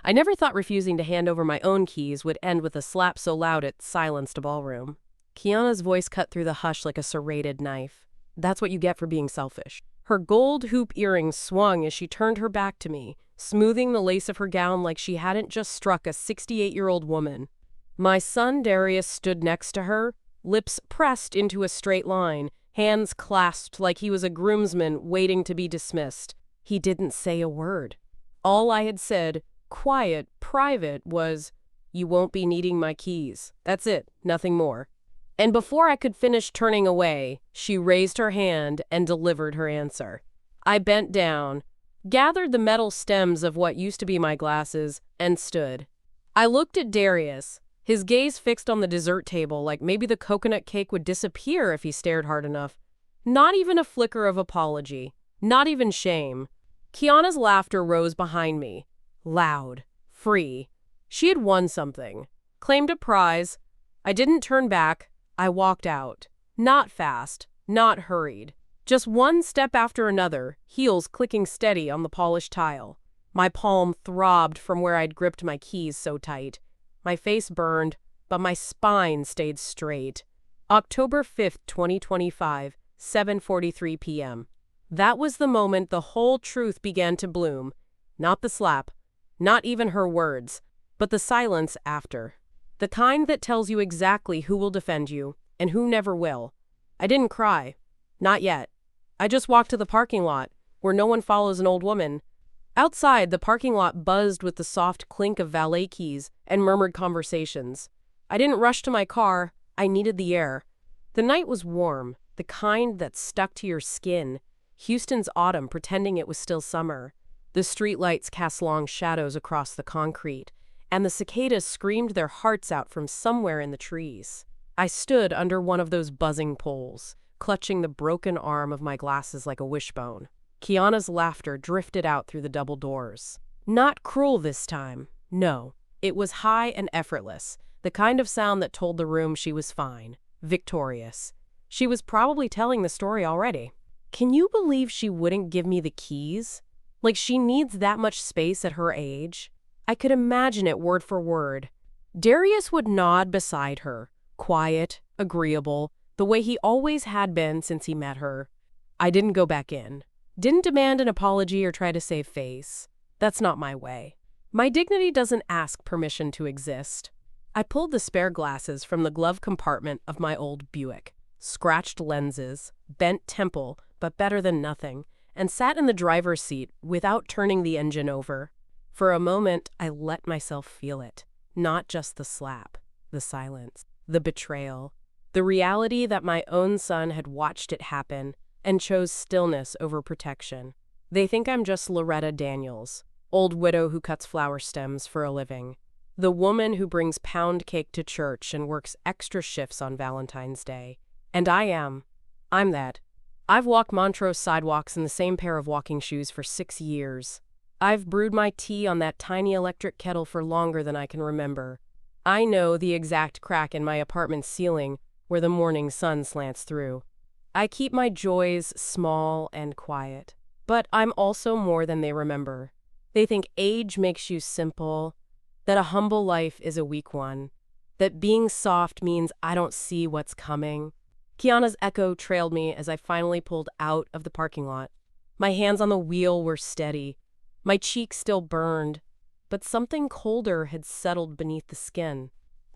I never thought refusing to hand over my own keys would end with a slap so loud it silenced a ballroom. Kiana's voice cut through the hush like a serrated knife. That's what you get for being selfish. Her gold hoop earrings swung as she turned her back to me, smoothing the lace of her gown like she hadn't just struck a 68-year-old woman. My son Darius stood next to her, lips pressed into a straight line, hands clasped like he was a groomsman waiting to be dismissed. He didn't say a word. All I had said, quiet, private, was, "You won't be needing my keys." That's it, nothing more. And before I could finish turning away, she raised her hand and delivered her answer. I bent down, gathered the metal stems of what used to be my glasses, and stood. I looked at Darius, his gaze fixed on the dessert table like maybe the coconut cake would disappear if he stared hard enough. Not even a flicker of apology, not even shame. Kiana's laughter rose behind me, loud, free. She had won something, claimed a prize. I didn't turn back. I walked out. Not fast, not hurried. Just one step after another, heels clicking steady on the polished tile. My palm throbbed from where I'd gripped my keys so tight. My face burned, but my spine stayed straight. October 5th, 2025, 7:43 p.m. That was the moment the whole truth began to bloom. Not the slap, not even her words, but the silence after. The kind that tells you exactly who will defend you and who never will. I didn't cry. Not yet. I just walked to the parking lot, where no one follows an old woman. Outside, the parking lot buzzed with the soft clink of valet keys and murmured conversations. I didn't rush to my car. I needed the air. The night was warm, the kind that stuck to your skin. Houston's autumn pretending it was still summer. The streetlights cast long shadows across the concrete, and the cicadas screamed their hearts out from somewhere in the trees. I stood under one of those buzzing poles, clutching the broken arm of my glasses like a wishbone. Kiana's laughter drifted out through the double doors. Not cruel this time. No, it was high and effortless, the kind of sound that told the room she was fine, victorious. She was probably telling the story already. Can you believe she wouldn't give me the keys? Like she needs that much space at her age? I could imagine it word for word. Darius would nod beside her, quiet, agreeable, the way he always had been since he met her. I didn't go back in. Didn't demand an apology or try to save face. That's not my way. My dignity doesn't ask permission to exist. I pulled the spare glasses from the glove compartment of my old Buick, scratched lenses, bent temple, but better than nothing, and sat in the driver's seat without turning the engine over. For a moment, I let myself feel it. Not just the slap, the silence, the betrayal, the reality that my own son had watched it happen and chose stillness over protection. They think I'm just Loretta Daniels, old widow who cuts flower stems for a living. The woman who brings pound cake to church and works extra shifts on Valentine's Day. And I'm that. I've walked Montrose sidewalks in the same pair of walking shoes for 6 years. I've brewed my tea on that tiny electric kettle for longer than I can remember. I know the exact crack in my apartment ceiling where the morning sun slants through. I keep my joys small and quiet. But I'm also more than they remember. They think age makes you simple, that a humble life is a weak one, that being soft means I don't see what's coming. Kiana's echo trailed me as I finally pulled out of the parking lot. My hands on the wheel were steady. My cheeks still burned, but something colder had settled beneath the skin.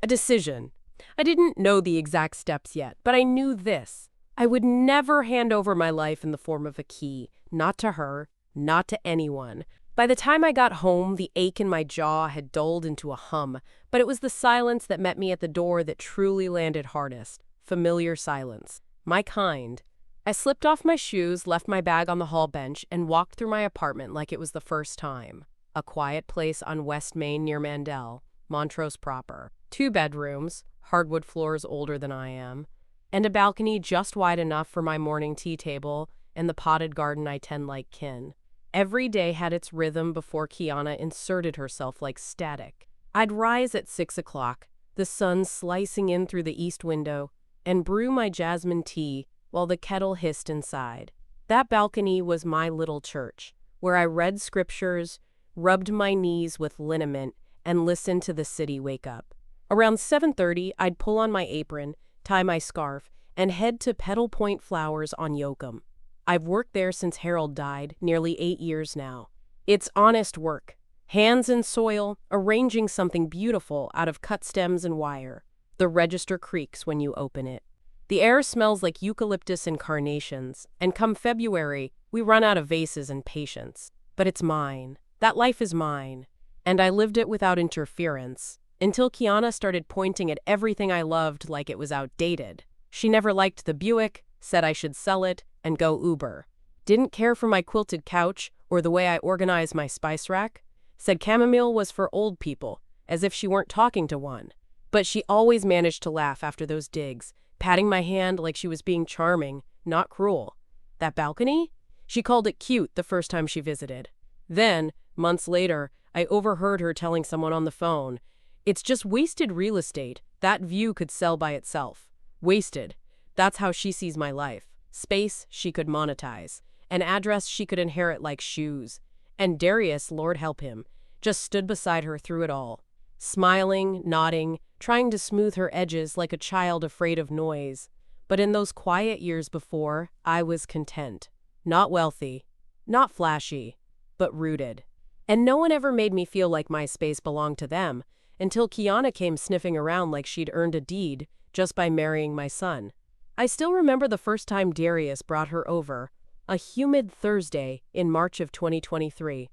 A decision. I didn't know the exact steps yet, but I knew this. I would never hand over my life in the form of a key. Not to her, not to anyone. By the time I got home, the ache in my jaw had dulled into a hum, but it was the silence that met me at the door that truly landed hardest. Familiar silence. My kind. I slipped off my shoes, left my bag on the hall bench, and walked through my apartment like it was the first time. A quiet place on West Main near Mandel, Montrose proper. 2 bedrooms, hardwood floors older than I am, and a balcony just wide enough for my morning tea table and the potted garden I tend like kin. Every day had its rhythm before Kiana inserted herself like static. I'd rise at 6 o'clock, the sun slicing in through the east window, and brew my jasmine tea while the kettle hissed inside. That balcony was my little church, where I read scriptures, rubbed my knees with liniment, and listened to the city wake up. Around 7:30, I'd pull on my apron, tie my scarf, and head to Petal Point Flowers on Yoakum. I've worked there since Harold died, nearly 8 years now. It's honest work. Hands in soil, arranging something beautiful out of cut stems and wire. The register creaks when you open it. The air smells like eucalyptus and carnations, and come February, we run out of vases and patience. But it's mine. That life is mine. And I lived it without interference, until Kiana started pointing at everything I loved like it was outdated. She never liked the Buick, said I should sell it and go Uber. Didn't care for my quilted couch or the way I organized my spice rack. Said chamomile was for old people, as if she weren't talking to one. But she always managed to laugh after those digs, patting my hand like she was being charming, not cruel. That balcony? She called it cute the first time she visited. Then, months later, I overheard her telling someone on the phone, "It's just wasted real estate. That view could sell by itself." Wasted. That's how she sees my life. Space she could monetize. An address she could inherit like shoes. And Darius, Lord help him, just stood beside her through it all. Smiling, nodding, trying to smooth her edges like a child afraid of noise. But in those quiet years before, I was content. Not wealthy, not flashy, but rooted. And no one ever made me feel like my space belonged to them, until Kiana came sniffing around like she'd earned a deed just by marrying my son. I still remember the first time Darius brought her over, a humid Thursday in March of 2023.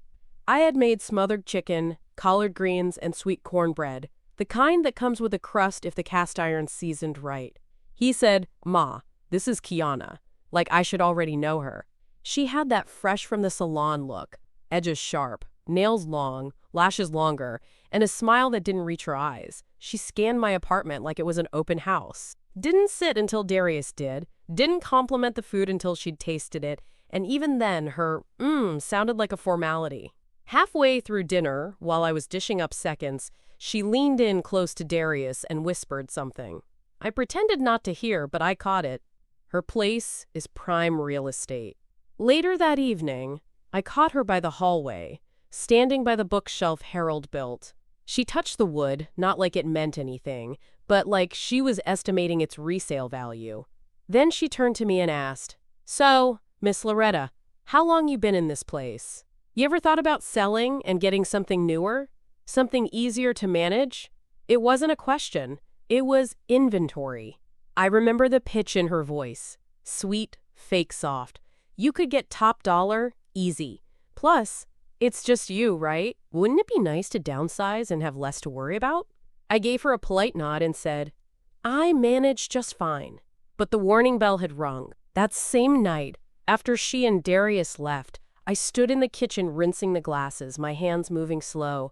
I had made smothered chicken, collard greens, and sweet cornbread, the kind that comes with a crust if the cast iron's seasoned right. He said, "Ma, this is Kiana," like I should already know her. She had that fresh from the salon look, edges sharp, nails long, lashes longer, and a smile that didn't reach her eyes. She scanned my apartment like it was an open house. Didn't sit until Darius did, didn't compliment the food until she'd tasted it, and even then her sounded like a formality. Halfway through dinner, while I was dishing up seconds, she leaned in close to Darius and whispered something. I pretended not to hear, but I caught it. Her place is prime real estate. Later that evening, I caught her by the hallway, standing by the bookshelf Harold built. She touched the wood, not like it meant anything, but like she was estimating its resale value. Then she turned to me and asked, "So, Miss Loretta, how long you been in this place? You ever thought about selling and getting something newer? Something easier to manage?" It wasn't a question. It was inventory. I remember the pitch in her voice. Sweet, fake soft. You could get top dollar, easy. Plus, it's just you, right? Wouldn't it be nice to downsize and have less to worry about? I gave her a polite nod and said, "I manage just fine." But the warning bell had rung. That same night, after she and Darius left, I stood in the kitchen rinsing the glasses, my hands moving slow.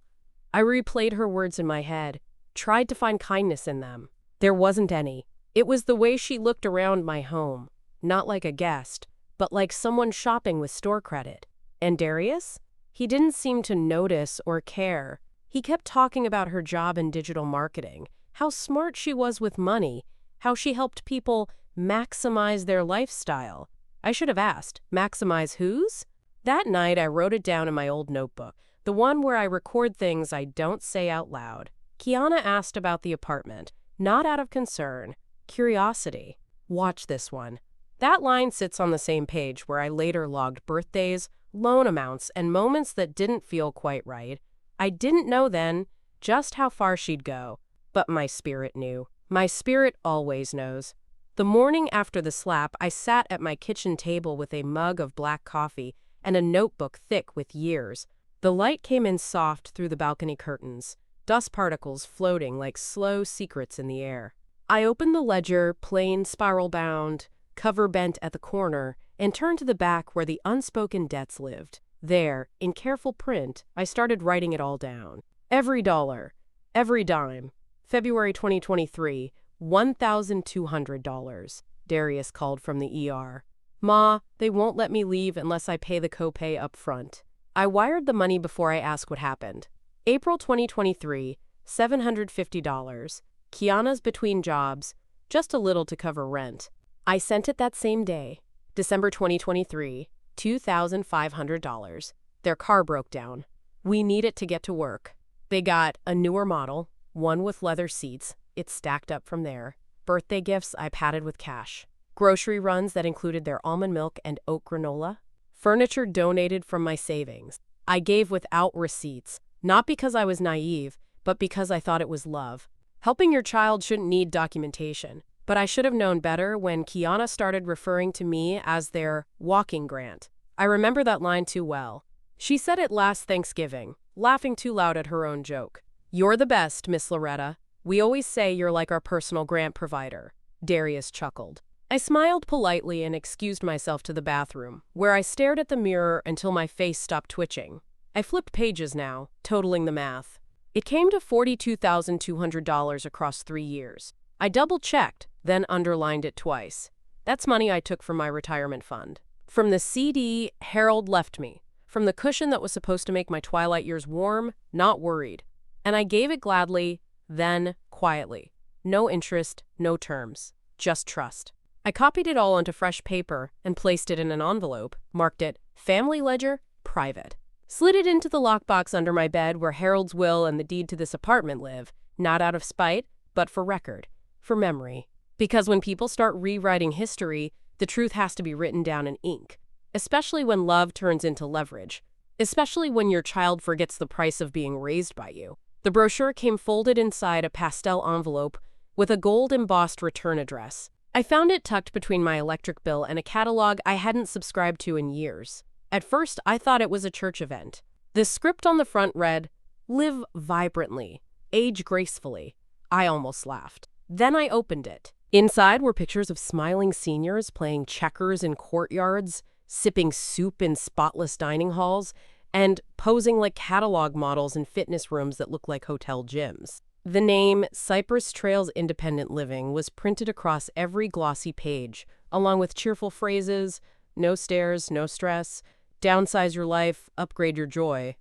I replayed her words in my head, tried to find kindness in them. There wasn't any. It was the way she looked around my home, not like a guest, but like someone shopping with store credit. And Darius? He didn't seem to notice or care. He kept talking about her job in digital marketing, how smart she was with money, how she helped people maximize their lifestyle. I should have asked, maximize whose? That night I wrote it down in my old notebook, the one where I record things I don't say out loud. Kiana asked about the apartment, not out of concern, curiosity. Watch this one. That line sits on the same page where I later logged birthdays, loan amounts, and moments that didn't feel quite right. I didn't know then just how far she'd go, but my spirit knew. My spirit always knows. The morning after the slap, I sat at my kitchen table with a mug of black coffee and a notebook thick with years. The light came in soft through the balcony curtains, dust particles floating like slow secrets in the air. I opened the ledger, plain, spiral-bound, cover bent at the corner, and turned to the back where the unspoken debts lived. There, in careful print, I started writing it all down. Every dollar, every dime. February 2023, $1,200. Darius called from the ER. "Ma, they won't let me leave unless I pay the copay up front." I wired the money before I asked what happened. April 2023, $750. Kiana's between jobs, just a little to cover rent. I sent it that same day. December 2023, $2,500. Their car broke down. We need it to get to work. They got a newer model, one with leather seats. It stacked up from there. Birthday gifts I padded with cash. Grocery runs that included their almond milk and oat granola. Furniture donated from my savings. I gave without receipts, not because I was naive, but because I thought it was love. Helping your child shouldn't need documentation, but I should have known better when Kiana started referring to me as their walking grant. I remember that line too well. She said it last Thanksgiving, laughing too loud at her own joke. "You're the best, Miss Loretta. We always say you're like our personal grant provider." Darius chuckled. I smiled politely and excused myself to the bathroom, where I stared at the mirror until my face stopped twitching. I flipped pages now, totaling the math. It came to $42,200 across 3 years. I double-checked, then underlined it twice. That's money I took from my retirement fund. From the CD Harold left me. From the cushion that was supposed to make my twilight years warm, not worried. And I gave it gladly, then quietly. No interest, no terms. Just trust. I copied it all onto fresh paper and placed it in an envelope, marked it Family Ledger, Private. Slid it into the lockbox under my bed where Harold's will and the deed to this apartment live, not out of spite, but for record, for memory. Because when people start rewriting history, the truth has to be written down in ink. Especially when love turns into leverage. Especially when your child forgets the price of being raised by you. The brochure came folded inside a pastel envelope with a gold-embossed return address. I found it tucked between my electric bill and a catalog I hadn't subscribed to in years. At first, I thought it was a church event. The script on the front read, "Live vibrantly, age gracefully." I almost laughed. Then I opened it. Inside were pictures of smiling seniors playing checkers in courtyards, sipping soup in spotless dining halls, and posing like catalog models in fitness rooms that look like hotel gyms. The name Cypress Trails Independent Living was printed across every glossy page, along with cheerful phrases, no stairs, no stress, downsize your life, upgrade your joy.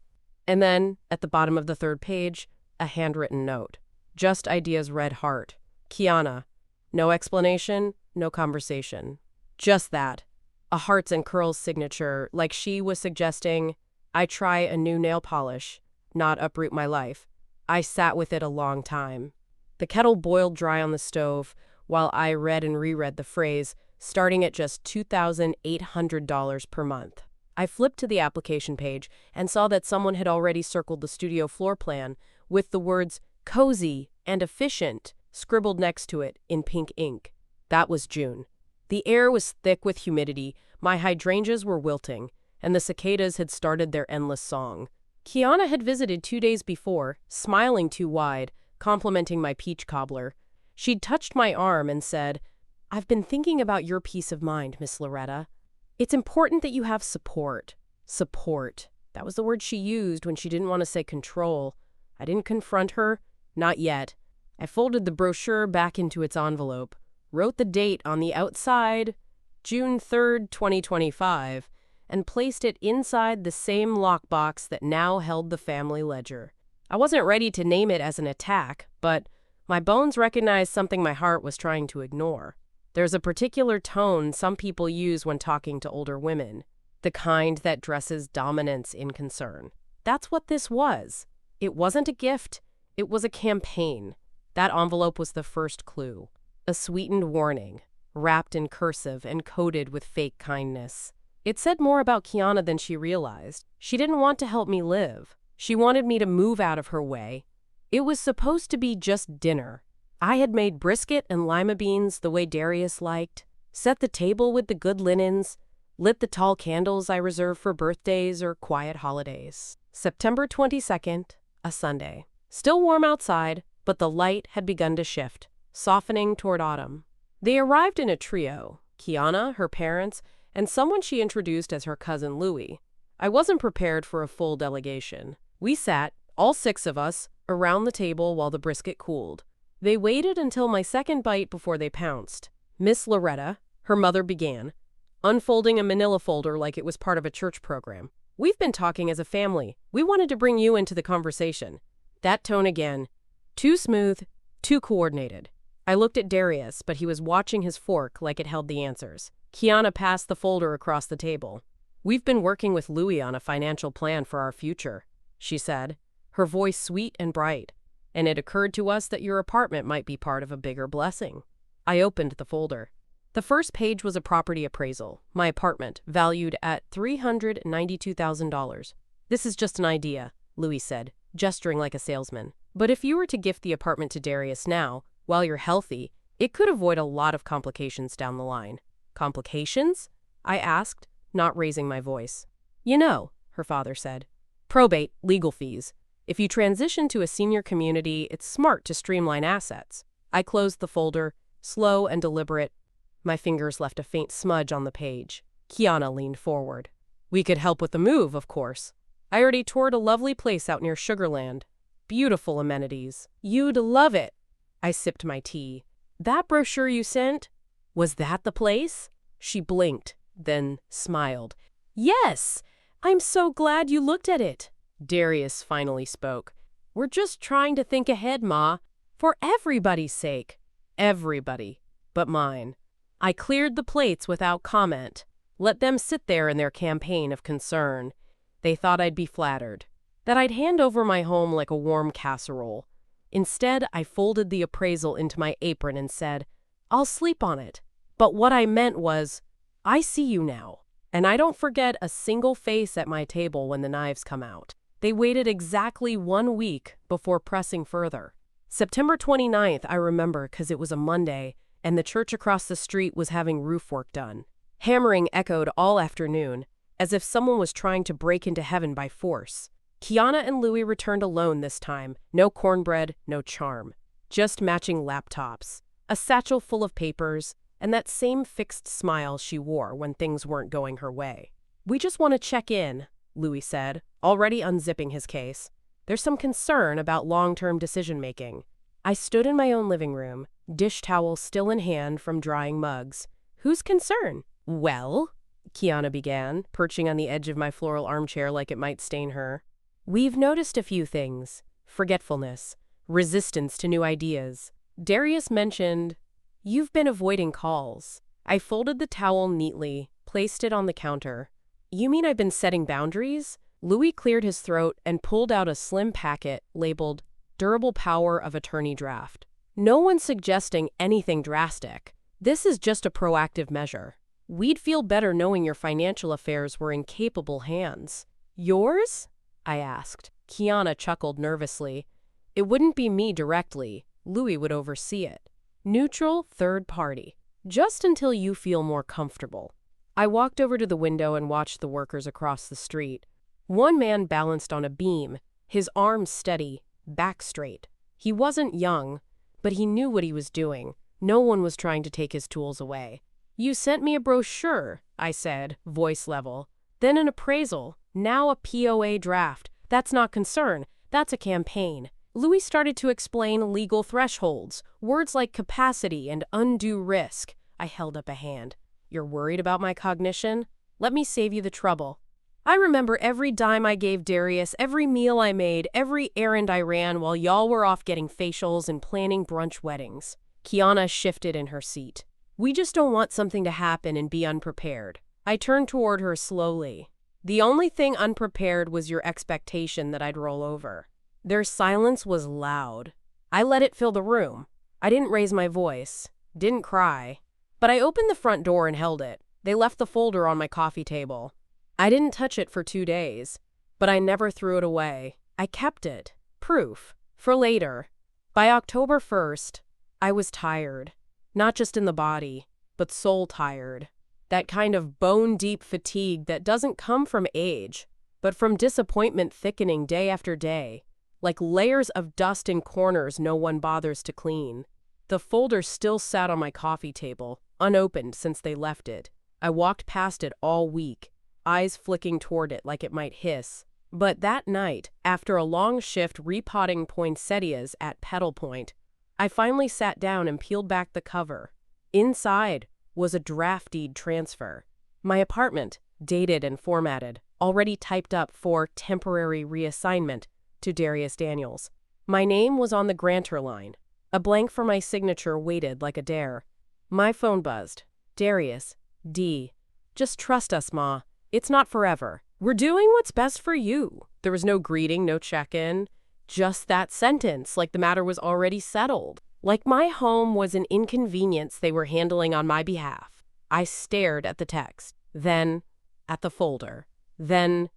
And then, at the bottom of the third page, a handwritten note. Just ideas read heart. Kiana. No explanation, no conversation. Just that. A hearts and curls signature, like she was suggesting, I try a new nail polish, not uproot my life. I sat with it a long time. The kettle boiled dry on the stove while I read and reread the phrase, starting at just $2,800 per month. I flipped to the application page and saw that someone had already circled the studio floor plan with the words cozy and efficient scribbled next to it in pink ink. That was June. The air was thick with humidity, my hydrangeas were wilting, and the cicadas had started their endless song. Kiana had visited 2 days before, smiling too wide, complimenting my peach cobbler. She'd touched my arm and said, "I've been thinking about your peace of mind, Miss Loretta. It's important that you have support." Support. That was the word she used when she didn't want to say control. I didn't confront her. Not yet. I folded the brochure back into its envelope, wrote the date on the outside, June 3rd, 2025, and placed it inside the same lockbox that now held the family ledger. I wasn't ready to name it as an attack, but my bones recognized something my heart was trying to ignore. There's a particular tone some people use when talking to older women, the kind that dresses dominance in concern. That's what this was. It wasn't a gift, it was a campaign. That envelope was the first clue. A sweetened warning, wrapped in cursive and coded with fake kindness. It said more about Kiana than she realized. She didn't want to help me live. She wanted me to move out of her way. It was supposed to be just dinner. I had made brisket and lima beans the way Darius liked, set the table with the good linens, lit the tall candles I reserve for birthdays or quiet holidays. September 22nd, a Sunday. Still warm outside, but the light had begun to shift, softening toward autumn. They arrived in a trio, Kiana, her parents, and someone she introduced as her cousin Louie. I wasn't prepared for a full delegation. We sat, all 6 of us, around the table while the brisket cooled. They waited until my second bite before they pounced. Miss Loretta, her mother began, unfolding a manila folder like it was part of a church program. "We've been talking as a family. We wanted to bring you into the conversation." That tone again. Too smooth, too coordinated. I looked at Darius, but he was watching his fork like it held the answers. Kiana passed the folder across the table. "We've been working with Louie on a financial plan for our future." she said, her voice sweet and bright. "And it occurred to us that your apartment might be part of a bigger blessing." I opened the folder. The first page was a property appraisal. My apartment, valued at $392,000. "This is just an idea," Louis said, gesturing like a salesman. "But if you were to gift the apartment to Darius now, while you're healthy, it could avoid a lot of complications down the line." "Complications?" I asked, not raising my voice. "You know," her father said. "Probate, legal fees. If you transition to a senior community, it's smart to streamline assets." I closed the folder, slow and deliberate. My fingers left a faint smudge on the page. Kiana leaned forward. "We could help with the move, of course. I already toured a lovely place out near Sugarland. Beautiful amenities. You'd love it." I sipped my tea. "That brochure you sent? Was that the place?" She blinked, then smiled. "Yes! I'm so glad you looked at it." Darius finally spoke. "We're just trying to think ahead, Ma. For everybody's sake." Everybody. But mine. I cleared the plates without comment. Let them sit there in their campaign of concern. They thought I'd be flattered, that I'd hand over my home like a warm casserole. Instead, I folded the appraisal into my apron and said, "I'll sleep on it." But what I meant was, I see you now. And I don't forget a single face at my table when the knives come out. They waited exactly 1 week before pressing further. September 29th, I remember, because it was a Monday, and the church across the street was having roof work done. Hammering echoed all afternoon, as if someone was trying to break into heaven by force. Kiana and Louis returned alone this time. No cornbread, no charm. Just matching laptops, a satchel full of papers, and that same fixed smile she wore when things weren't going her way. "We just want to check in," Louis said, already unzipping his case. "There's some concern about long-term decision-making." I stood in my own living room, dish towel still in hand from drying mugs. "Whose concern?" "Well," Kiana began, perching on the edge of my floral armchair like it might stain her. "We've noticed a few things. Forgetfulness, resistance to new ideas. Darius mentioned, you've been avoiding calls." I folded the towel neatly, placed it on the counter. "You mean I've been setting boundaries?" Louis cleared his throat and pulled out a slim packet labeled Durable Power of Attorney Draft. "No one's suggesting anything drastic. This is just a proactive measure. We'd feel better knowing your financial affairs were in capable hands." "Yours?" I asked. Kiana chuckled nervously. "It wouldn't be me directly. Louis would oversee it. Neutral, third party. Just until you feel more comfortable." I walked over to the window and watched the workers across the street. One man balanced on a beam, his arms steady, back straight. He wasn't young, but he knew what he was doing. No one was trying to take his tools away. "You sent me a brochure," I said, voice level. "Then an appraisal, now a POA draft. That's not concern, that's a campaign." Louis started to explain legal thresholds, words like capacity and undue risk. I held up a hand. "You're worried about my cognition? Let me save you the trouble. I remember every dime I gave Darius, every meal I made, every errand I ran while y'all were off getting facials and planning brunch weddings." Kiana shifted in her seat. "We just don't want something to happen and be unprepared." I turned toward her slowly. "The only thing unprepared was your expectation that I'd roll over." Their silence was loud. I let it fill the room. I didn't raise my voice, didn't cry. But I opened the front door and held it. They left the folder on my coffee table. I didn't touch it for 2 days, but I never threw it away. I kept it. Proof. For later. By October 1st, I was tired. Not just in the body, but soul tired. That kind of bone-deep fatigue that doesn't come from age, but from disappointment thickening day after day, like layers of dust in corners no one bothers to clean. The folder still sat on my coffee table, unopened since they left it. I walked past it all week, eyes flicking toward it like it might hiss. But that night, after a long shift repotting poinsettias at Petal Point, I finally sat down and peeled back the cover. Inside was a draft deed transfer. My apartment, dated and formatted, already typed up for temporary reassignment to Darius Daniels. My name was on the grantor line. A blank for my signature waited like a dare. My phone buzzed. "Darius, D. Just trust us, Ma. It's not forever. We're doing what's best for you. There was no greeting, no check-in, just that sentence, like the matter was already settled. Like my home was an inconvenience they were handling on my behalf. I stared at the text, then at the folder, then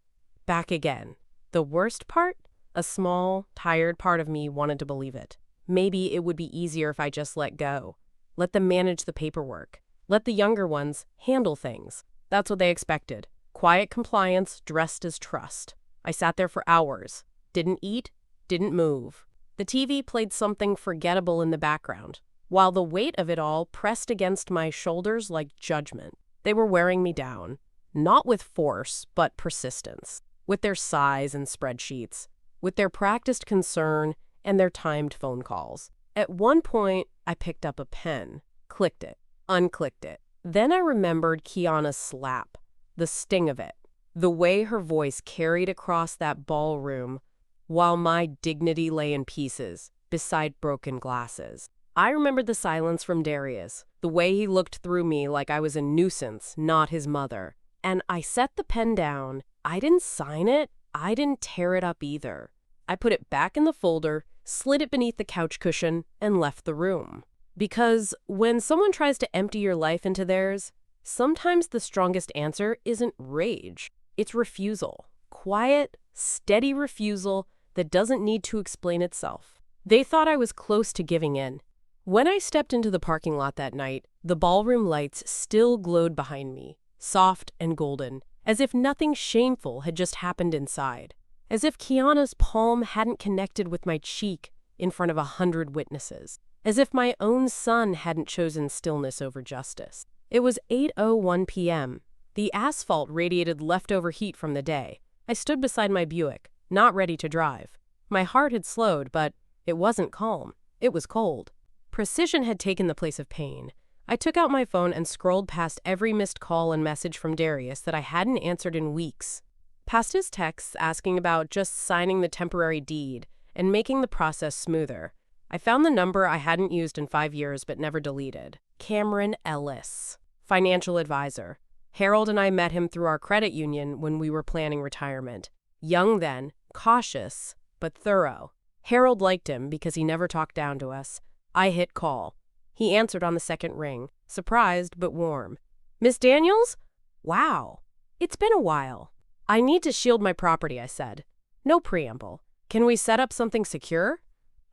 back again. The worst part? A small, tired part of me wanted to believe it. Maybe it would be easier if I just let go. Let them manage the paperwork. Let the younger ones handle things. That's what they expected. Quiet compliance dressed as trust. I sat there for hours. Didn't eat, didn't move. The TV played something forgettable in the background, while the weight of it all pressed against my shoulders like judgment. They were wearing me down, not with force, but persistence, with their sighs and spreadsheets, with their practiced concern and their timed phone calls. At one point, I picked up a pen, clicked it, unclicked it. Then I remembered Kiana's slap, the sting of it, the way her voice carried across that ballroom while my dignity lay in pieces beside broken glasses. I remembered the silence from Darius, the way he looked through me like I was a nuisance, not his mother. And I set the pen down. I didn't sign it. I didn't tear it up either. I put it back in the folder, slid it beneath the couch cushion, and left the room. Because when someone tries to empty your life into theirs, sometimes the strongest answer isn't rage. It's refusal. Quiet, steady refusal that doesn't need to explain itself. They thought I was close to giving in. When I stepped into the parking lot that night, the ballroom lights still glowed behind me, soft and golden, as if nothing shameful had just happened inside. As if Kiana's palm hadn't connected with my cheek in front of 100 witnesses. As if my own son hadn't chosen stillness over justice. It was 8:01 p.m. The asphalt radiated leftover heat from the day. I stood beside my Buick, not ready to drive. My heart had slowed, but it wasn't calm. It was cold. Precision had taken the place of pain. I took out my phone and scrolled past every missed call and message from Darius that I hadn't answered in weeks. Past his texts asking about just signing the temporary deed and making the process smoother. I found the number I hadn't used in 5 years but never deleted. Cameron Ellis, financial advisor. Harold and I met him through our credit union when we were planning retirement. Young then, cautious, but thorough. Harold liked him because he never talked down to us. I hit call. He answered on the second ring, surprised but warm. Miss Daniels? Wow. It's been a while. I need to shield my property, I said. No preamble. Can we set up something secure?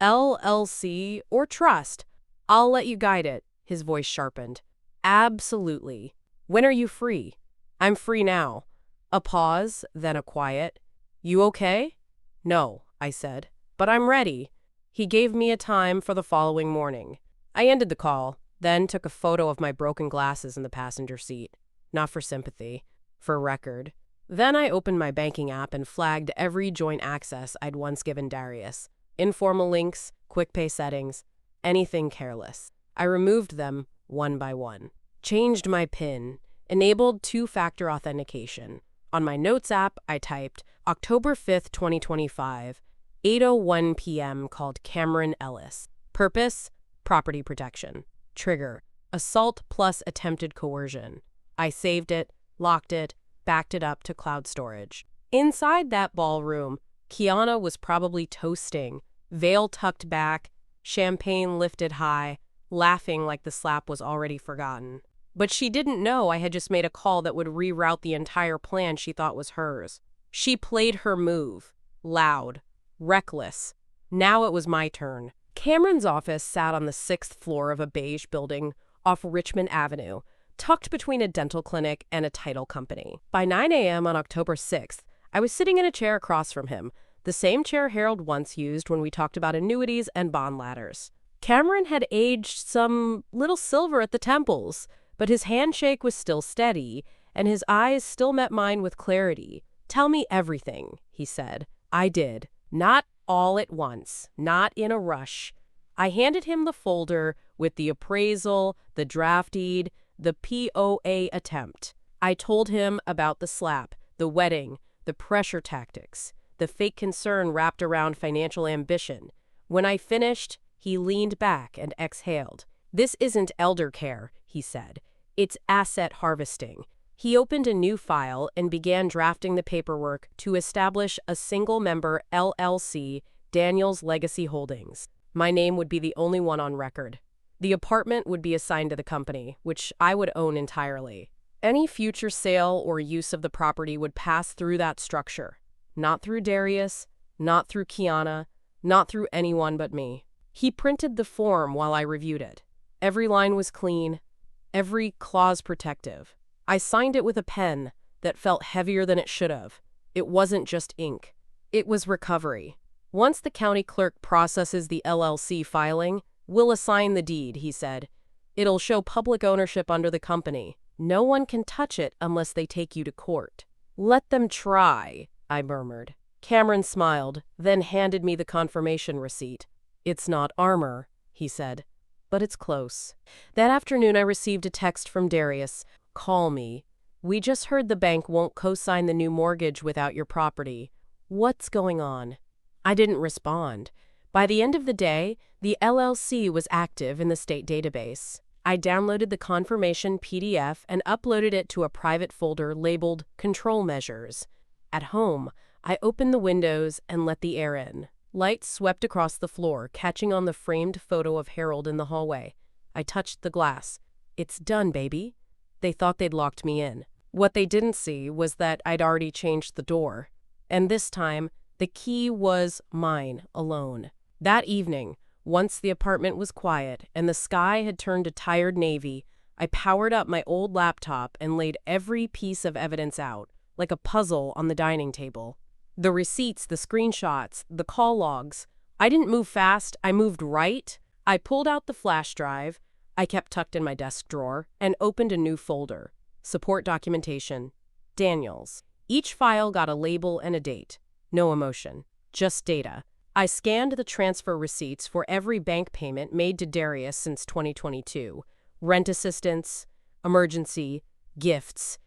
LLC or trust? I'll let you guide it, his voice sharpened. Absolutely. When are you free? I'm free now. A pause, then a quiet. You okay? No, I said, but I'm ready. He gave me a time for the following morning. I ended the call, then took a photo of my broken glasses in the passenger seat. Not for sympathy, for record. Then I opened my banking app and flagged every joint access I'd once given Darius. Informal links, quick pay settings, anything careless. I removed them one by one. Changed my PIN, enabled two-factor authentication. On my Notes app, I typed October 5th, 2025, 8:01 p.m. called Cameron Ellis. Purpose, property protection. Trigger, assault plus attempted coercion. I saved it, locked it, backed it up to cloud storage. Inside that ballroom, Kiana was probably toasting, veil tucked back, champagne lifted high, laughing like the slap was already forgotten. But she didn't know I had just made a call that would reroute the entire plan she thought was hers. She played her move, loud, reckless. Now it was my turn. Cameron's office sat on the 6th floor of a beige building off Richmond Avenue, tucked between a dental clinic and a title company. By 9 a.m. on October 6th, I was sitting in a chair across from him, the same chair Harold once used when we talked about annuities and bond ladders. Cameron had aged some little silver at the temples, but his handshake was still steady, and his eyes still met mine with clarity. Tell me everything, he said. I did. Not all at once, not in a rush. I handed him the folder with the appraisal, the draft deed, the POA attempt. I told him about the slap, the wedding, the pressure tactics, the fake concern wrapped around financial ambition. When I finished, he leaned back and exhaled. This isn't elder care, he said. It's asset harvesting. He opened a new file and began drafting the paperwork to establish a single-member LLC, Daniels Legacy Holdings. My name would be the only one on record. The apartment would be assigned to the company, which I would own entirely. Any future sale or use of the property would pass through that structure. Not through Darius, not through Kiana, not through anyone but me. He printed the form while I reviewed it. Every line was clean, every clause protective. I signed it with a pen that felt heavier than it should have. It wasn't just ink. It was recovery. Once the county clerk processes the LLC filing, we'll assign the deed, he said. It'll show public ownership under the company. No one can touch it unless they take you to court. Let them try, I murmured. Cameron smiled, then handed me the confirmation receipt. It's not armor, he said, but it's close. That afternoon I received a text from Darius. Call me. We just heard the bank won't co-sign the new mortgage without your property. What's going on? I didn't respond. By the end of the day, the LLC was active in the state database. I downloaded the confirmation PDF and uploaded it to a private folder labeled Control Measures. At home, I opened the windows and let the air in. Light swept across the floor, catching on the framed photo of Harold in the hallway. I touched the glass. It's done, baby. They thought they'd locked me in. What they didn't see was that I'd already changed the door. And this time, the key was mine alone. That evening, once the apartment was quiet and the sky had turned a tired navy, I powered up my old laptop and laid every piece of evidence out, like a puzzle on the dining table. The receipts, the screenshots, the call logs. I didn't move fast, I moved right. I pulled out the flash drive, I kept tucked in my desk drawer, and opened a new folder. Support documentation. Daniels. Each file got a label and a date. No emotion, just data. I scanned the transfer receipts for every bank payment made to Darius since 2022. Rent assistance, emergency, gifts.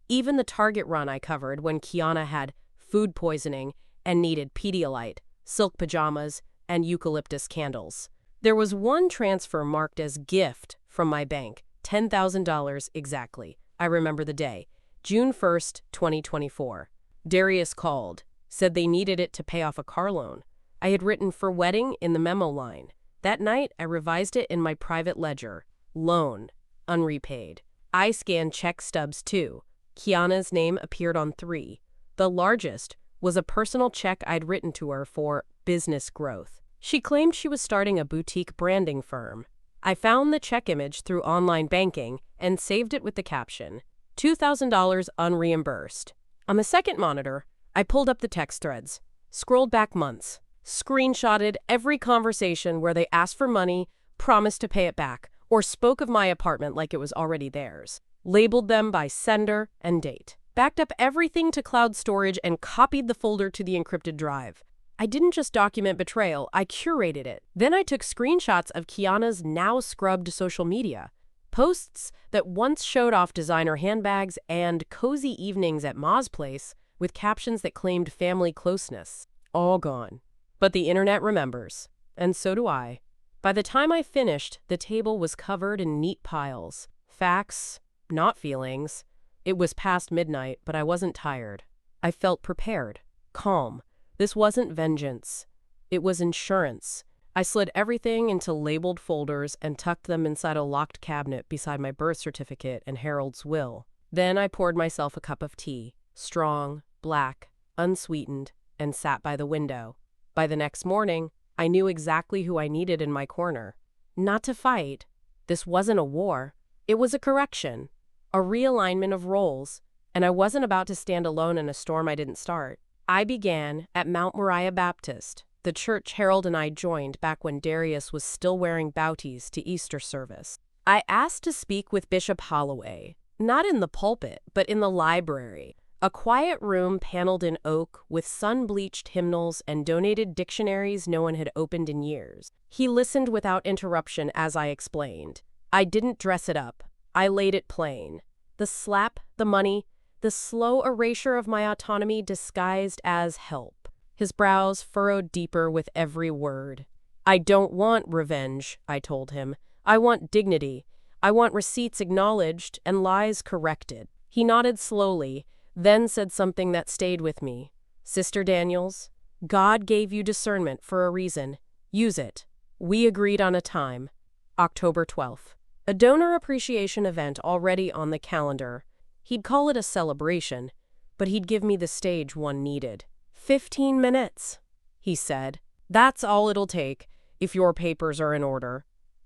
Even the Target run I covered when Kiana had food poisoning and needed Pedialyte, silk pajamas, and eucalyptus candles. There was one transfer marked as gift from my bank, $10,000 exactly. I remember the day, June 1st, 2024. Darius called, said they needed it to pay off a car loan. I had written for wedding in the memo line. That night, I revised it in my private ledger. Loan, unrepaid. I scanned check stubs too. Kiana's name appeared on 3. The largest was a personal check I'd written to her for business growth. She claimed she was starting a boutique branding firm. I found the check image through online banking and saved it with the caption, $2,000 unreimbursed. On the second monitor, I pulled up the text threads, scrolled back months, screenshotted every conversation where they asked for money, promised to pay it back, or spoke of my apartment like it was already theirs, labeled them by sender and date, backed up everything to cloud storage and copied the folder to the encrypted drive. I didn't just document betrayal, I curated it. Then I took screenshots of Kiana's now scrubbed social media, posts that once showed off designer handbags and cozy evenings at Ma's place with captions that claimed family closeness. All gone. But the internet remembers, and so do I. By the time I finished, the table was covered in neat piles. Facts, not feelings. It was past midnight, but I wasn't tired. I felt prepared, calm. This wasn't vengeance. It was insurance. I slid everything into labeled folders and tucked them inside a locked cabinet beside my birth certificate and Harold's will. Then I poured myself a cup of tea, strong, black, unsweetened, and sat by the window. By the next morning, I knew exactly who I needed in my corner. Not to fight. This wasn't a war. It was a correction, a realignment of roles, and I wasn't about to stand alone in a storm I didn't start. I began at Mount Moriah Baptist, the church Harold and I joined back when Darius was still wearing bouties to Easter service. I asked to speak with Bishop Holloway, not in the pulpit, but in the library, a quiet room paneled in oak with sun-bleached hymnals and donated dictionaries no one had opened in years. He listened without interruption as I explained. I didn't dress it up. I laid it plain. The slap, the money, the slow erasure of my autonomy disguised as help. His brows furrowed deeper with every word. I don't want revenge, I told him. I want dignity. I want receipts acknowledged and lies corrected. He nodded slowly, then said something that stayed with me. Sister Daniels, God gave you discernment for a reason. Use it. We agreed on a time. October 12th. A donor appreciation event already on the calendar. He'd call it a celebration, but he'd give me the stage one needed. 15 minutes, he said. That's all it'll take, if your papers are in order.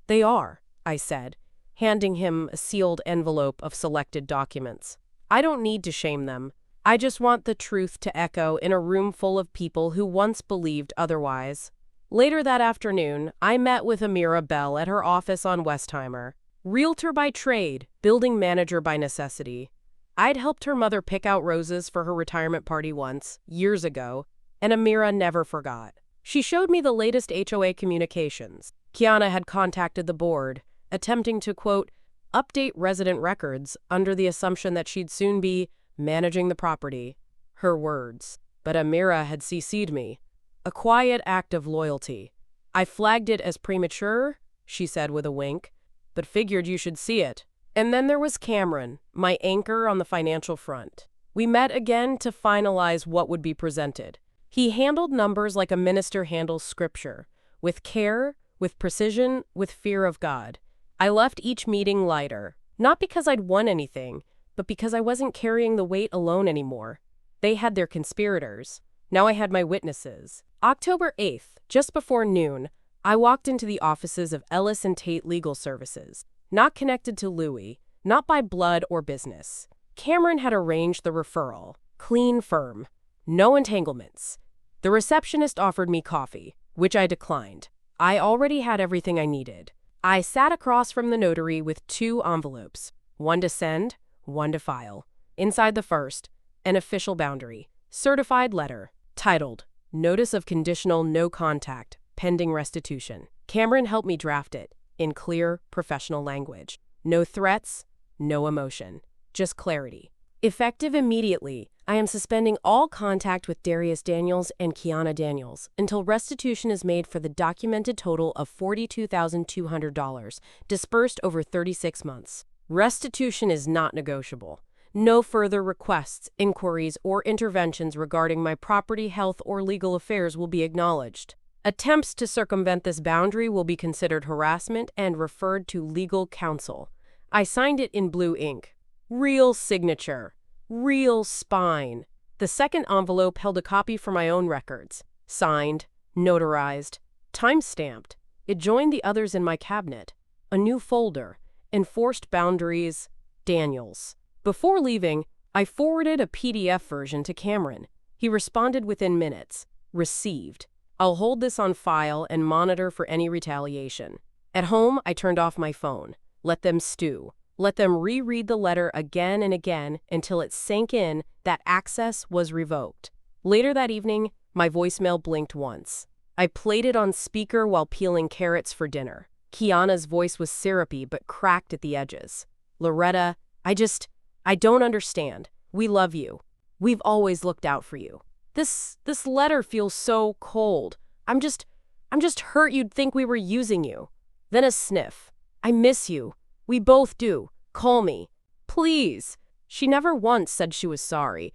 They are, I said, handing him a sealed envelope of selected documents. I don't need to shame them. I just want the truth to echo in a room full of people who once believed otherwise. Later that afternoon, I met with Amira Bell at her office on Westheimer. Realtor by trade, building manager by necessity. I'd helped her mother pick out roses for her retirement party once, years ago, and Amira never forgot. She showed me the latest HOA communications. Kiana had contacted the board, attempting to, quote, update resident records under the assumption that she'd soon be managing the property. Her words. But Amira had CC'd me. A quiet act of loyalty. I flagged it as premature, she said with a wink, but figured you should see it. And then there was Cameron, my anchor on the financial front. We met again to finalize what would be presented. He handled numbers like a minister handles scripture, with care, with precision, with fear of God. I left each meeting lighter, not because I'd won anything, but because I wasn't carrying the weight alone anymore. They had their conspirators. Now I had my witnesses. October 8th, just before noon, I walked into the offices of Ellis & Tate Legal Services, not connected to Louis, not by blood or business. Cameron had arranged the referral. Clean firm. No entanglements. The receptionist offered me coffee, which I declined. I already had everything I needed. I sat across from the notary with 2 envelopes, one to send, one to file. Inside the first, an official boundary, certified letter, titled, Notice of Conditional No Contact, Pending Restitution. Cameron helped me draft it, in clear, professional language. No threats, no emotion, just clarity. Effective immediately, I am suspending all contact with Darius Daniels and Kiana Daniels until restitution is made for the documented total of $42,200, dispersed over 36 months. Restitution is not negotiable. No further requests, inquiries, or interventions regarding my property, health, or legal affairs will be acknowledged. Attempts to circumvent this boundary will be considered harassment and referred to legal counsel. I signed it in blue ink. Real signature. Real spine. The second envelope held a copy for my own records. Signed, notarized, time-stamped. It joined the others in my cabinet. A new folder. Enforced boundaries. Daniels. Before leaving, I forwarded a PDF version to Cameron. He responded within minutes. Received. I'll hold this on file and monitor for any retaliation. At home, I turned off my phone. Let them stew. Let them reread the letter again and again until it sank in that access was revoked. Later that evening, my voicemail blinked once. I played it on speaker while peeling carrots for dinner. Kiana's voice was syrupy but cracked at the edges. Loretta, I don't understand. We love you. We've always looked out for you. This letter feels so cold. I'm just hurt you'd think we were using you. Then a sniff. I miss you. We both do. Call me. Please. She never once said she was sorry.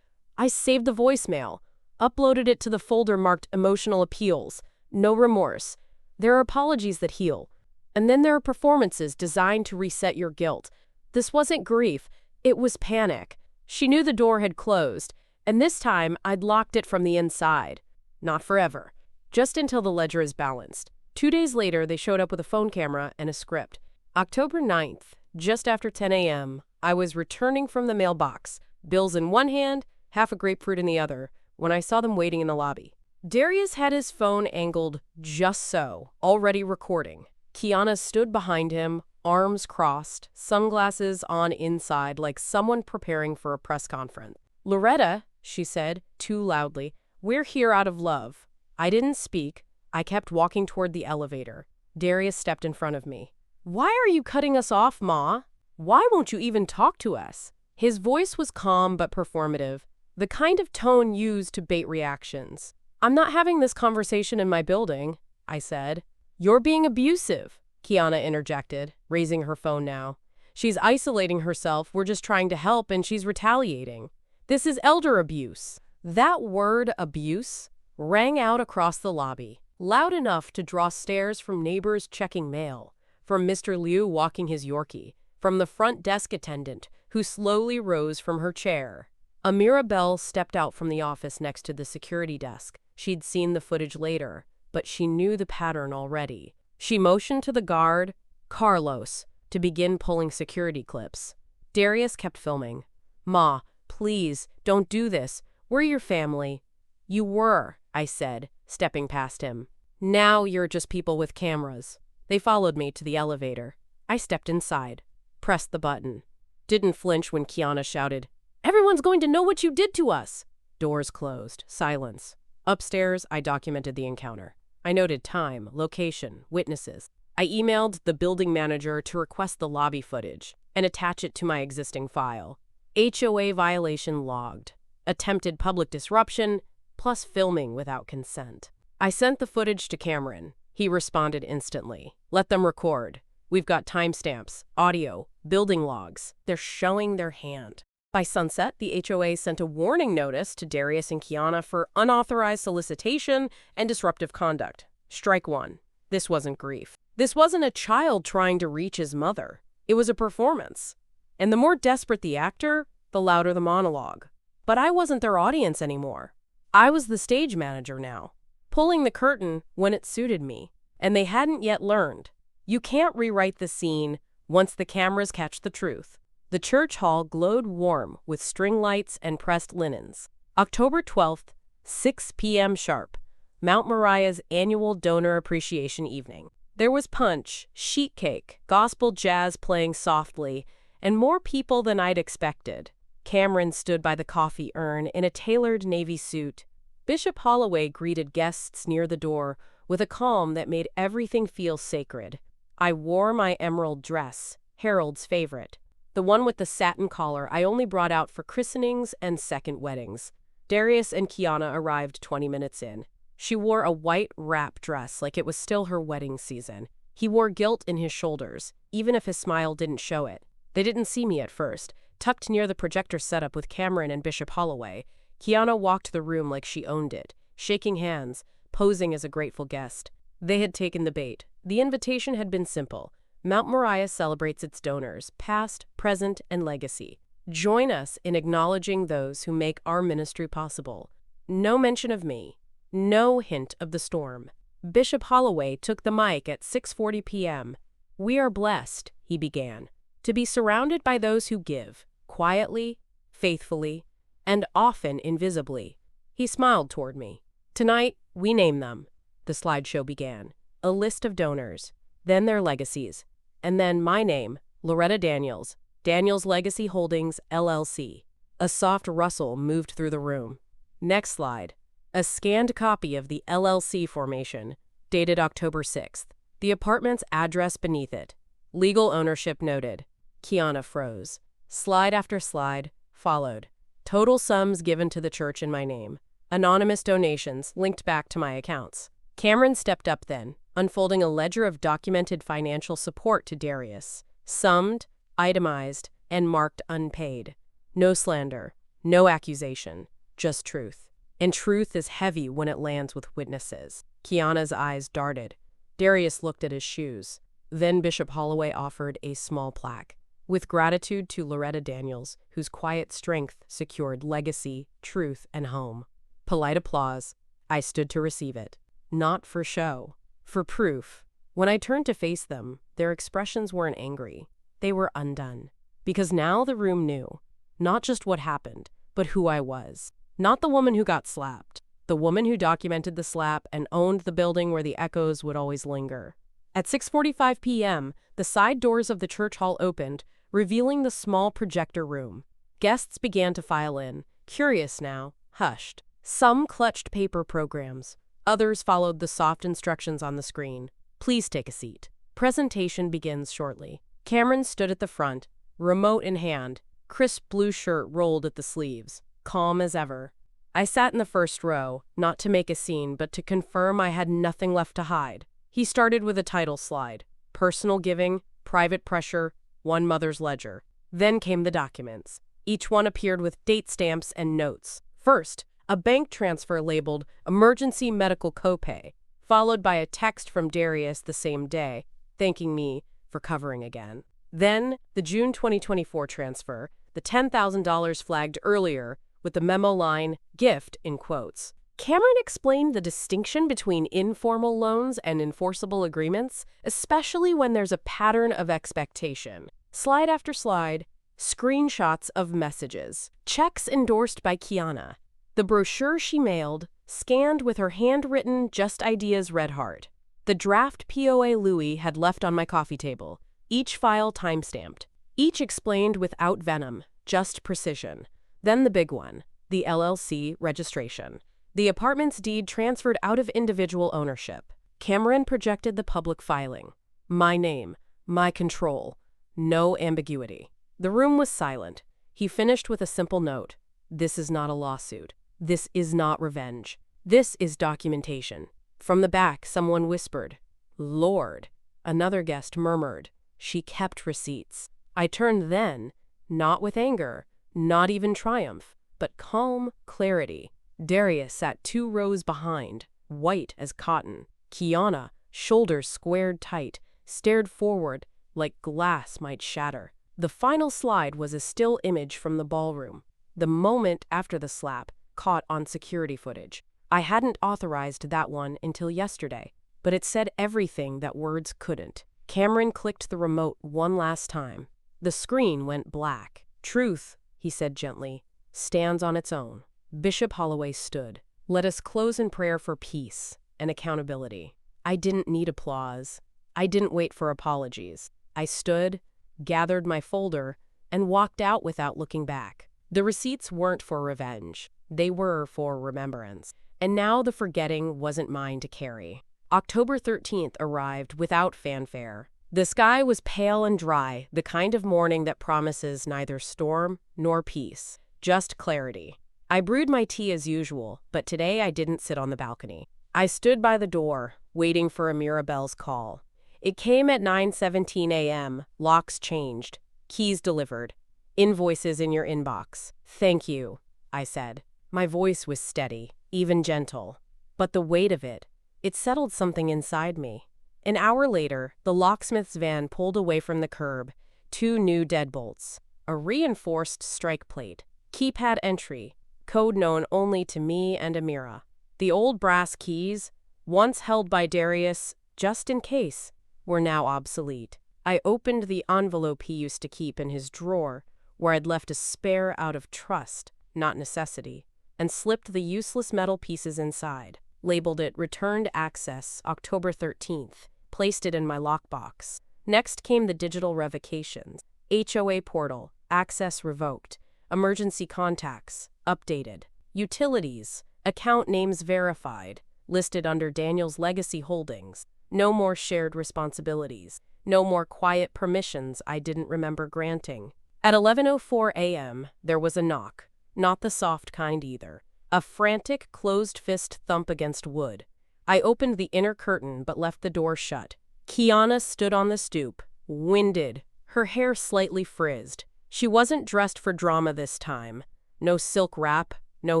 I saved the voicemail, uploaded it to the folder marked emotional appeals. No remorse. There are apologies that heal. And then there are performances designed to reset your guilt. This wasn't grief. It was panic. She knew the door had closed, and this time I'd locked it from the inside. Not forever. Just until the ledger is balanced. 2 days later, they showed up with a phone camera and a script. October 9th, just after 10 a.m., I was returning from the mailbox, bills in one hand, half a grapefruit in the other, when I saw them waiting in the lobby. Darius had his phone angled just so, already recording. Kiana stood behind him, arms crossed, sunglasses on inside like someone preparing for a press conference. Loretta, she said, too loudly, we're here out of love. I didn't speak. I kept walking toward the elevator. Darius stepped in front of me. Why are you cutting us off, Ma? Why won't you even talk to us? His voice was calm but performative, the kind of tone used to bait reactions. I'm not having this conversation in my building, I said. You're being abusive, Kiana interjected, raising her phone now. She's isolating herself, we're just trying to help, and she's retaliating. This is elder abuse." That word, abuse, rang out across the lobby, loud enough to draw stares from neighbors checking mail, from Mr. Liu walking his Yorkie, from the front desk attendant, who slowly rose from her chair. Amira Bell stepped out from the office next to the security desk. She'd seen the footage later, but she knew the pattern already. She motioned to the guard, Carlos, to begin pulling security clips. Darius kept filming. "Ma, please, don't do this. We're your family." "You were," I said, stepping past him. "Now you're just people with cameras." They followed me to the elevator. I stepped inside, pressed the button. Didn't flinch when Kiana shouted, "Everyone's going to know what you did to us!" Doors closed. Silence. Upstairs, I documented the encounter. I noted time, location, witnesses. I emailed the building manager to request the lobby footage and attach it to my existing file. HOA violation logged. Attempted public disruption, plus filming without consent. I sent the footage to Cameron. He responded instantly. "Let them record. We've got timestamps, audio, building logs. They're showing their hand." By sunset, the HOA sent a warning notice to Darius and Kiana for unauthorized solicitation and disruptive conduct. Strike one. This wasn't grief. This wasn't a child trying to reach his mother. It was a performance. And the more desperate the actor, the louder the monologue. But I wasn't their audience anymore. I was the stage manager now, pulling the curtain when it suited me. And they hadn't yet learned. You can't rewrite the scene once the cameras catch the truth. The church hall glowed warm with string lights and pressed linens. October 12th, 6 p.m. sharp, Mount Moriah's annual donor appreciation evening. There was punch, sheet cake, gospel jazz playing softly, and more people than I'd expected. Cameron stood by the coffee urn in a tailored navy suit. Bishop Holloway greeted guests near the door with a calm that made everything feel sacred. I wore my emerald dress, Harold's favorite. The one with the satin collar I only brought out for christenings and second weddings. Darius and Kiana arrived 20 minutes in. She wore a white wrap dress like it was still her wedding season. He wore guilt in his shoulders, even if his smile didn't show it. They didn't see me at first. Tucked near the projector setup with Cameron and Bishop Holloway, Kiana walked the room like she owned it, shaking hands, posing as a grateful guest. They had taken the bait. The invitation had been simple. Mount Moriah celebrates its donors, past, present, and legacy. Join us in acknowledging those who make our ministry possible. No mention of me. No hint of the storm. Bishop Holloway took the mic at 6:40 p.m. "We are blessed," he began, "to be surrounded by those who give, quietly, faithfully, and often invisibly." He smiled toward me. "Tonight, we name them." The slideshow began. A list of donors, then their legacies, and then my name, Loretta Daniels, Daniels Legacy Holdings, LLC. A soft rustle moved through the room. Next slide. A scanned copy of the LLC formation, dated October 6th. The apartment's address beneath it. Legal ownership noted. Kiana froze. Slide after slide followed. Total sums given to the church in my name. Anonymous donations linked back to my accounts. Cameron stepped up then, unfolding a ledger of documented financial support to Darius. Summed, itemized, and marked unpaid. No slander, no accusation, just truth. And truth is heavy when it lands with witnesses. Kiana's eyes darted. Darius looked at his shoes. Then Bishop Holloway offered a small plaque. With gratitude to Loretta Daniels, whose quiet strength secured legacy, truth, and home. Polite applause. I stood to receive it. Not for show. For proof. When I turned to face them, their expressions weren't angry. They were undone. Because now the room knew. Not just what happened, but who I was. Not the woman who got slapped. The woman who documented the slap and owned the building where the echoes would always linger. At 6:45 p.m., the side doors of the church hall opened, revealing the small projector room. Guests began to file in, curious now, hushed. Some clutched paper programs. Others followed the soft instructions on the screen. Please take a seat. Presentation begins shortly. Cameron stood at the front, remote in hand, crisp blue shirt rolled at the sleeves, calm as ever. I sat in the first row, not to make a scene, but to confirm I had nothing left to hide. He started with a title slide. Personal giving, private pressure, one mother's ledger. Then came the documents. Each one appeared with date stamps and notes. First, a bank transfer labeled emergency medical copay, followed by a text from Darius the same day, thanking me for covering again. Then, the June 2024 transfer, the $10,000 flagged earlier, with the memo line, gift in quotes. Cameron explained the distinction between informal loans and enforceable agreements, especially when there's a pattern of expectation. Slide after slide, screenshots of messages, checks endorsed by Kiana, the brochure she mailed, scanned with her handwritten Just Ideas red heart. The draft POA Louis had left on my coffee table, each file timestamped. Each explained without venom, just precision. Then the big one, the LLC registration. The apartment's deed transferred out of individual ownership. Cameron projected the public filing. My name, my control. No ambiguity. The room was silent. He finished with a simple note. This is not a lawsuit. This is not revenge. This is documentation. From the back, someone whispered, Lord. Another guest murmured, she kept receipts. I turned then, not with anger, not even triumph, but calm clarity. Darius sat 2 rows behind, white as cotton. Kiana, shoulders squared tight, stared forward like glass might shatter. The final slide was a still image from the ballroom, the moment after the slap, caught on security footage. I hadn't authorized that one until yesterday, but it said everything that words couldn't. Cameron clicked the remote one last time. The screen went black. Truth, he said gently, stands on its own. Bishop Holloway stood. Let us close in prayer for peace and accountability. I didn't need applause. I didn't wait for apologies. I stood, gathered my folder, and walked out without looking back. The receipts weren't for revenge. They were for remembrance. And now the forgetting wasn't mine to carry. October 13th arrived without fanfare. The sky was pale and dry, the kind of morning that promises neither storm nor peace, just clarity. I brewed my tea as usual, but today I didn't sit on the balcony. I stood by the door, waiting for Amira Bell's call. It came at 9:17 a.m., locks changed, keys delivered, invoices in your inbox. Thank you, I said. My voice was steady, even gentle. But the weight of it settled something inside me. An hour later, the locksmith's van pulled away from the curb, 2 new deadbolts, a reinforced strike plate, keypad entry, code known only to me and Amira. The old brass keys, once held by Darius, just in case, were now obsolete. I opened the envelope he used to keep in his drawer, where I'd left a spare out of trust, not necessity, and slipped the useless metal pieces inside. Labeled it Returned Access, October 13th, placed it in my lockbox. Next came the digital revocations. HOA portal, access revoked. Emergency contacts, updated. Utilities, account names verified, listed under Daniel's legacy holdings. No more shared responsibilities. No more quiet permissions I didn't remember granting. At 11:04 a.m., there was a knock. Not the soft kind either. A frantic, closed-fist thump against wood. I opened the inner curtain but left the door shut. Kiana stood on the stoop, winded, her hair slightly frizzed. She wasn't dressed for drama this time. No silk wrap, no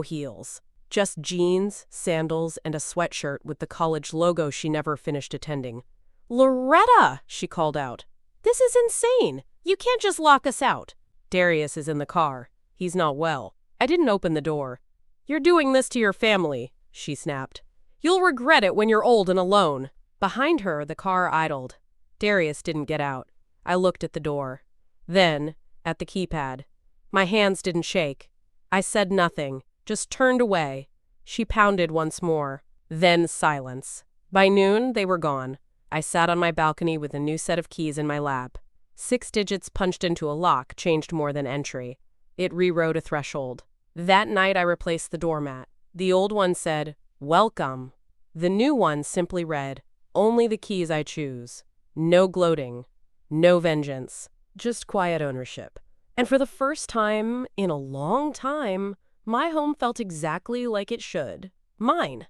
heels. Just jeans, sandals, and a sweatshirt with the college logo she never finished attending. "Loretta!" she called out. "This is insane! You can't just lock us out." "Darius is in the car. He's not well." I didn't open the door. "You're doing this to your family," she snapped. "You'll regret it when you're old and alone." Behind her, the car idled. Darius didn't get out. I looked at the door. Then, at the keypad. My hands didn't shake. I said nothing, just turned away. She pounded once more. Then silence. By noon, they were gone. I sat on my balcony with a new set of keys in my lap. 6 digits punched into a lock changed more than entry. It rewrote a threshold. That night, I replaced the doormat. The old one said, "Welcome." The new one simply read, "Only the keys I choose." No gloating. No vengeance. Just quiet ownership. And for the first time in a long time, my home felt exactly like it should. Mine.